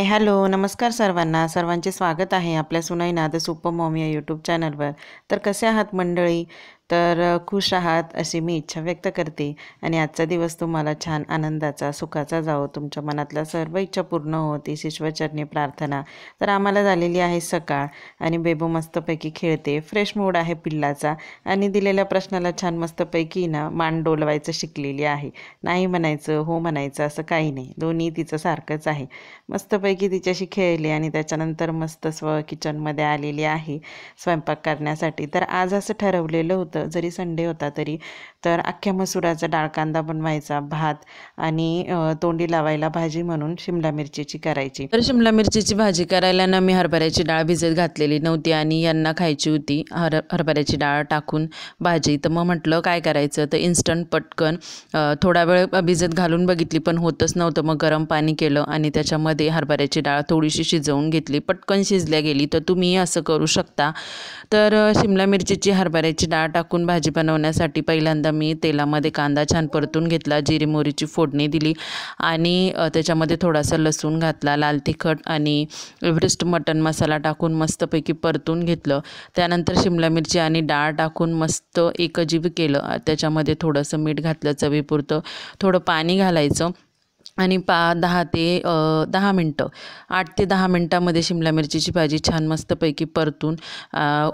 Hi hello नमस्कार सर्वांना. सर्वांचे स्वागत आहे आपल्या सुनई नाद सुपर मॉम या यूट्यूब चॅनलवर. तर कसे आहात मंडळी? तर खुश आहात अशी मी इच्छा व्यक्त करते आणि आजचा दिवस तुम्हाला छान आनंदाचा सुखाचा जावो, तुमच्या मनातल्या सर्व इच्छा पूर्ण होत अशी ईश्वरचरणी प्रार्थना. तर आम्हाला झालेली आहे सकाळ आणि बेबू मस्तपैकी खेळते, फ्रेश मूड आहे पिल्लाचा आणि दिलेल्या प्रश्नाला छान मस्तपैकी ना मान डोलवायचं शिकलेली आहे. नाही म्हणायचं हो म्हणायचं असं काही नाही, दोन्ही तिचं सारखंच आहे. मस्तपैकी तिच्याशी खेळली आणि त्याच्यानंतर मस्त किचनमध्ये आलेली आहे स्वयंपाक करण्यासाठी. तर आज असं ठरवलेलं होतं, जरी संडे होता तरी, तर अख्ख्या मसुराचा डाळ कांदा बनवायचा, भात आणि तोंडी लावायला भाजी म्हणून शिमला मिरचीची करायची. तर शिमला मिरचीची भाजी करायला ना मी हरभऱ्याची डाळ भिजत घातलेली नव्हती आणि यांना खायची होती हरभऱ्याची डाळ टाकून भाजी. तर मग म्हटलं काय करायचं, तर इन्स्टंट पटकन थोडा वेळ भिजत घालून बघितली पण होतच नव्हतं. मग गरम पाणी केलं आणि त्याच्यामध्ये हरभऱ्याची डाळ थोडीशी शिजवून घेतली, पटकन शिजल्या गेली. तर तुम्हीही असं करू शकता. तर शिमला मिरचीची हरभऱ्याची डाळ टाकून भाजी बनवण्यासाठी पहिल्यांदा मी तेलामध्ये कांदा छान परतून घेतला, जिरी मोहरीची फोडणी दिली आणि त्याच्यामध्ये थोडासा लसूण घातला, लाल तिखट आणि एव्हरेस्ट मटन मसाला टाकून मस्तपैकी परतून घेतलं. त्यानंतर शिमला मिरची आणि डाळ टाकून मस्त एकजीव केलं. त्याच्यामध्ये थोडंसं मीठ घातलं चवीपुरतं, थोडं पाणी घालायचं आणि 10 मिनटं 8 ते 10 मिनटामध्ये शिमला मिरचीची भाजी छान मस्तपैकी परतून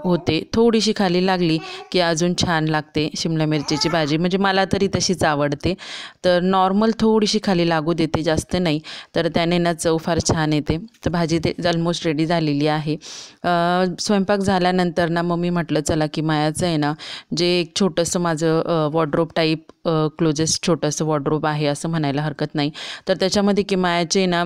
होते. थोडीशी खाली लागली की अजून छान लागते शिमला मिरचीची भाजी, म्हणजे मला तरी तशीच आवडते. तर नॉर्मल थोडीशी खाली लागू देते, जास्त नाही, तर त्याने ना चव फार छान येते. तर भाजी ते ऑलमोस्ट रेडी झालेली आहे. स्वयंपाक झाल्यानंतर ना मम्मी म्हटलं चला की मायाचं आहे ना, जे एक छोटंसं माझं वॉर्डरोब टाईप क्लोजेस्ट छोटंसं वॉर्डरोब आहे असं म्हणायला हरकत नाही. तर त्याच्यामध्ये किमायाचे ना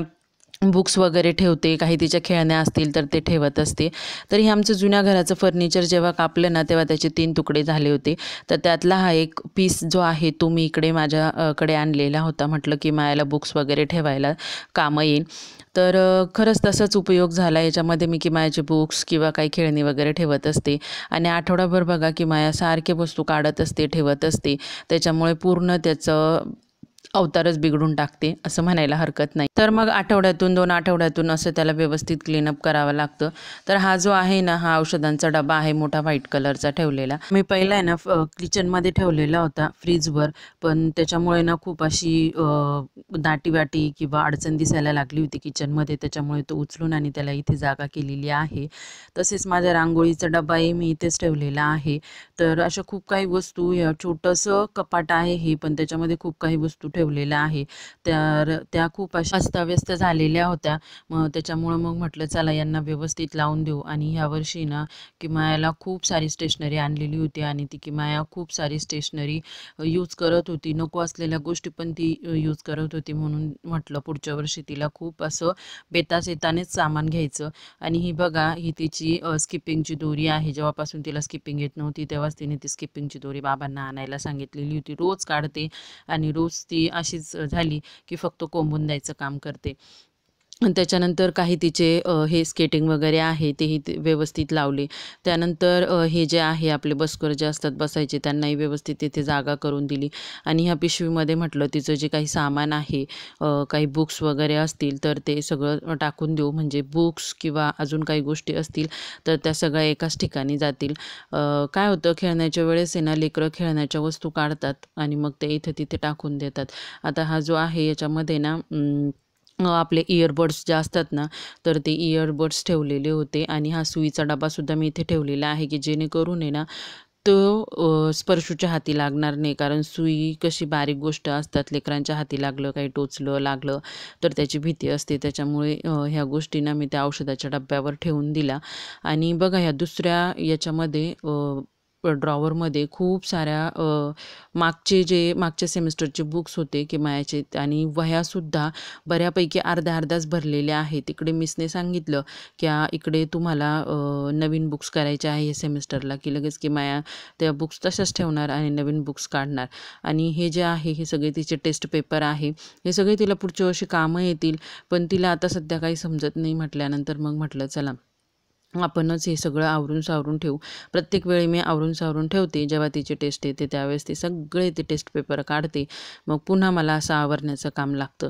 बुक्स वगैरे ठेवते, काही तिच्या खेळण्या असतील तर ते ठेवत असते. तर हे आमचं जुन्या घराचं फर्निचर जेव्हा कापलं ना तेव्हा त्याचे 3 तुकडे झाले होते. तर त्यातला हा एक पीस जो आहे तो मी इकडे माझ्याकडे आणलेला होता. म्हटलं की मायाला बुक्स वगैरे ठेवायला कामं येईल. तर खरंच तसाच उपयोग झाला. याच्यामध्ये मी किमायाचे बुक्स किंवा काही खेळणी वगैरे ठेवत असते आणि आठवडाभर बघा किमाया सारखे वस्तू काढत असते, ठेवत असते. त्याच्यामुळे पूर्ण त्याचं अवतारच बिघडून टाकते असं म्हणायला हरकत नाही. तर मग आठवड्यातून 2 आठवड्यातून असं त्याला व्यवस्थित क्लीनअप करावं लागतं. तर हा जो आहे ना, हा औषधांचा डबा आहे मोठा व्हाईट कलरचा ठेवलेला. मी पहिला आहे ना किचनमध्ये ठेवलेला होता फ्रीजवर, पण त्याच्यामुळे ना खूप अशी दाटीवाटी किंवा अडचण दिसायला लागली होती किचनमध्ये. त्याच्यामुळे तो उचलून आणि त्याला इथे जागा केलेली आहे. तसेच माझ्या रांगोळीचा डबाही मी इथेच ठेवलेला आहे. तर अशा खूप काही वस्तू, या छोटंसं कपाट आहे हे, पण त्याच्यामध्ये खूप काही वस्तू ठेवलेल्या आहे. तर त्या खूप अशा अस्ताव्यस्त झालेल्या होत्या. मग त्याच्यामुळं मग म्हटलं चला यांना व्यवस्थित लावून देऊ. आणि ह्या वर्षी ना किमायाला खूप सारी स्टेशनरी आणलेली होती आणि ती किमाया खूप सारी स्टेशनरी यूज करत होती. नको असलेल्या गोष्टी पण ती यूज करत होती. म्हणून म्हटलं पुढच्या वर्षी तिला खूप असं बेताचेतानेच सामान घ्यायचं. आणि ही बघा, ही तिची स्किपिंगची दोरी आहे. जेव्हापासून तिला स्किपिंग येत नव्हती तेव्हाच तिने ती स्किपिंगची दोरी बाबांना आणायला सांगितलेली होती. रोज काढते आणि रोज ती अशीच झाली की फक्त कोंबून द्यायचं काम करते. त्याच्यानंतर काही तिचे हे स्केटिंग वगैरे आहे तेही ते व्यवस्थित लावले. त्यानंतर हे जे आहे आपले बसकर जे असतात बसायचे, त्यांनाही व्यवस्थित तिथे जागा करून दिली. आणि ह्या पिशवीमध्ये म्हटलं तिचं जे काही सामान आहे, काही बुक्स वगैरे असतील तर ते सगळं टाकून देऊ, म्हणजे बुक्स किंवा अजून काही गोष्टी असतील तर त्या सगळ्या एकाच ठिकाणी जातील. काय होतं, खेळण्याच्या वेळेस आहे ना लेकरं खेळण्याच्या वस्तू काढतात आणि मग ते इथे तिथे टाकून देतात. आता हा जो आहे याच्यामध्ये ना आपले इयरबड्स जे असतात ना, तर ते इयरबड्स ठेवलेले होते. आणि हा सुईचा डबासुद्धा मी इथे ठेवलेला आहे की जेणेकरून आहे ना तो स्पर्शूच्या हाती लागणार नाही. कारण सुई कशी बारीक गोष्ट असतात, लेकरांच्या हाती लागलं, काही टोचलं लागलं तर त्याची भीती असते. त्याच्यामुळे ह्या गोष्टींना मी त्या औषधाच्या डब्यावर ठेवून दिला. आणि बघा ह्या दुसऱ्या याच्यामध्ये ड्रॉवरमध्ये खूप साऱ्या मागच्या सेमिस्टरचे बुक्स होते किमायाचे आणि वह्यासुद्धा बऱ्यापैकी अर्ध्याच भरलेल्या आहेत. तिकडे मिसने सांगितलं की इकडे तुम्हाला नवीन बुक्स करायचे आहे हे सेमिस्टरला, की लगेच किमाया त्या बुक्स तशाच ठेवणार आणि नवीन बुक्स काढणार. आणि हे जे आहे हे सगळे तिचे टेस्ट पेपर आहे, हे सगळे तिला पुढच्या वर्षी कामं येतील. पण तिला आता सध्या काही समजत नाही म्हटल्यानंतर मग म्हटलं चला आपणच हे सगळं आवरून सावरून ठेवू. प्रत्येक वेळी मी आवरून सावरून ठेवते. जेव्हा तिची टेस्ट येते त्यावेळेस ते सगळे ते टेस्ट पेपर काढते. मग पुन्हा मला असं आवरण्याचं काम लागतं.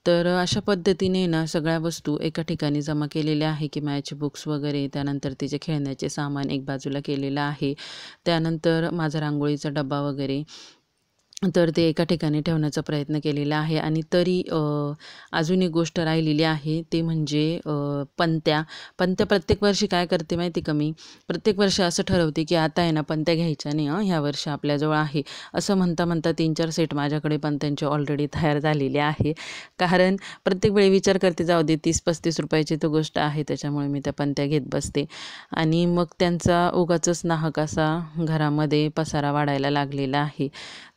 तर अशा पद्धतीने ना सगळ्या वस्तू एका ठिकाणी जमा केलेल्या आहे. किमयाचे बुक्स वगैरे, त्यानंतर तिचे खेळण्याचे सामान एक बाजूला केलेलं आहे. त्यानंतर माझा रांगोळीचा डबा वगैरे, तर ते एका ठिकाणी ठेवण्याचा प्रयत्न केलेला आहे. आणि तरी अजून एक गोष्ट राहिलेली आहे, ते म्हणजे पंत्या. पंत्या प्रत्येक वर्षी काय करते माहिती का मी? प्रत्येक वर्षी असं ठरवते, की आता आहे ना पंत्या घ्यायच्या नाही ह्या वर्षी आपल्याजवळ आहे. असं म्हणता तीन-चार सेट माझ्याकडे पंत्यांचे ऑलरेडी तयार झालेले आहे. कारण प्रत्येक वेळी विचार करते, जाऊ दे 30-35 रुपयाची तर गोष्ट आहे, त्याच्यामुळे मी त्या पंत्या घेत बसते. आणि मग त्यांचा उगाचच नाहक असा घरामध्ये पसारा वाढायला लागलेला आहे.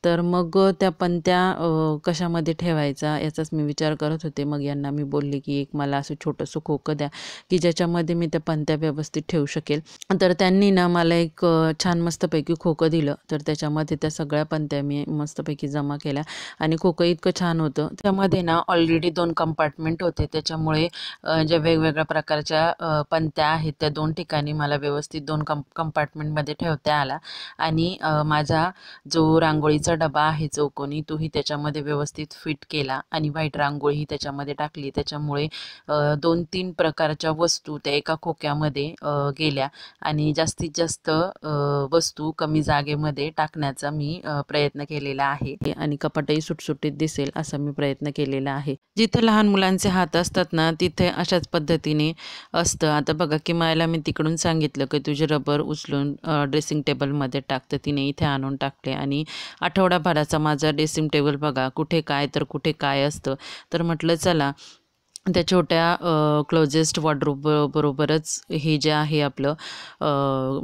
तर मग त्या पंत्या कशामध्ये ठेवायचा याचाच मी विचार करत होते. मग यांना मी बोलले, की एक मला असं छोटंसं खोकं द्या, की ज्याच्यामध्ये मी त्या पंत्या व्यवस्थित ठेवू शकेल. तर त्यांनी ना मला एक छान मस्तपैकी खोकं दिलं. तर त्याच्यामध्ये त्या सगळ्या पंत्या मी मस्तपैकी जमा केल्या आणि खोकं इतकं छान होतं. त्यामध्ये ना ऑलरेडी 2 कंपार्टमेंट होते. त्याच्यामुळे ज्या वेगवेगळ्या प्रकारच्या पंत्या आहेत त्या 2 ठिकाणी मला व्यवस्थित 2 कंपार्टमेंटमध्ये ठेवता आला. आणि माझा जो रांगोळीचा डबा आहे चौकोनी, तोही त्याच्यामध्ये व्यवस्थित फिट केला आणि व्हाईट रांगोळी त्याच्यामध्ये टाकली. त्याच्यामुळे 2-3 प्रकारच्या वस्तू त्या एका खोक्यामध्ये गेल्या आणि जास्तीत जास्त वस्तू कमी जागेमध्ये टाकण्याचा मी प्रयत्न केलेला आहे. आणि कपाटही सुटसुटीत दिसेल असा मी प्रयत्न केलेला आहे. जिथे लहान मुलांचे हात असतात ना, तिथे अशाच पद्धतीने असतं. आता बघा, की मायला मी तिकडून सांगितलं, की तुझे रबर उचलून ड्रेसिंग टेबलमध्ये टाक. तर तिने इथे आणून टाकले आणि आठवडाभराचा माझा ड्रेसिंग टेबल बघा, कुठे काय तर कुठे काय असतं. तर म्हटलं चला त्या छोट्या क्लोजेस्ट वॉर्डरोब बरोबरच हे जे आहे आपलं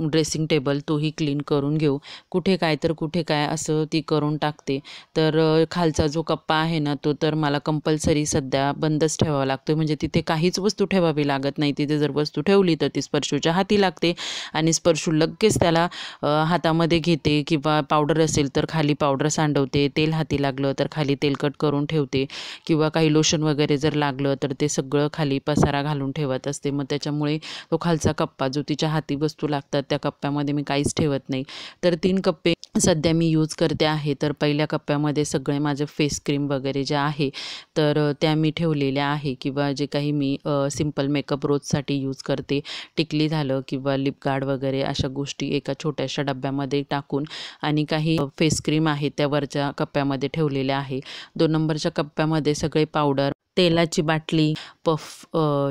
ड्रेसिंग टेबल, तोही क्लीन करून घेऊ. कुठे काय तर कुठे काय असं ती करून टाकते. तर खालचा जो कप्पा आहे ना, तो तर मला कंपल्सरी सध्या बंदच ठेवावा लागतो. म्हणजे तिथे काहीच वस्तू ठेवावी लागत नाही. तिथे जर वस्तू ठेवली तर ती स्पर्शूच्या हाती लागते आणि स्पर्शू लगेच त्याला हातामध्ये घेते, किंवा पावडर असेल तर खाली पावडर सांडवते, तेल हाती लागलं तर खाली तेलकट करून ठेवते, किंवा काही लोशन वगैरे जर लागलं तर ते सगळं खाली पसारा घालून ठेवत असते. मग त्याच्यामुळे तो खालचा कप्पा जो तिच्या हाती वस्तू लागतात त्या कप्प्यामध्ये मी काहीच ठेवत नाही. तर 3 कप्पे सध्या मी यूज करते आहे. तर पहिल्या कप्प्यामध्ये सगळे माझे फेस क्रीम वगैरे जे आहे तर त्या मी ठेवलेल्या आहे, किंवा जे काही मी सिंपल मेकअप रोजसाठी यूज करते, टिकली झालं किंवा लिप गार्ड वगैरे अशा गोष्टी एका छोट्याशा डब्यामध्ये टाकून, आणि काही फेस क्रीम आहे त्या वरच्या कप्प्यामध्ये ठेवलेल्या आहे. 2 नंबरच्या कप्प्यामध्ये सगळे पावडर, तेलाची बाटली,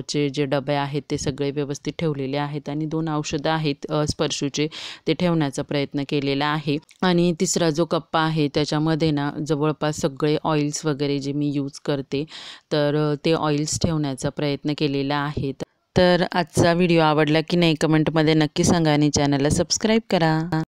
चे जे डबे आहेत ते सगळे व्यवस्थित ठेवलेले आहेत. आणि 2 औषधं आहेत स्पर्शूचे, ते ठेवण्याचा प्रयत्न केलेला आहे. आणि तिसरा जो कप्पा आहे त्याच्यामध्ये ना जवळपास सगळे ऑइल्स वगैरे जे मी यूज करते, तर ते ऑइल्स ठेवण्याचा प्रयत्न केलेला आहे. तर आजचा व्हिडिओ आवडला की नाही कमेंटमध्ये नक्की सांगा आणि चॅनलला सबस्क्राईब करा.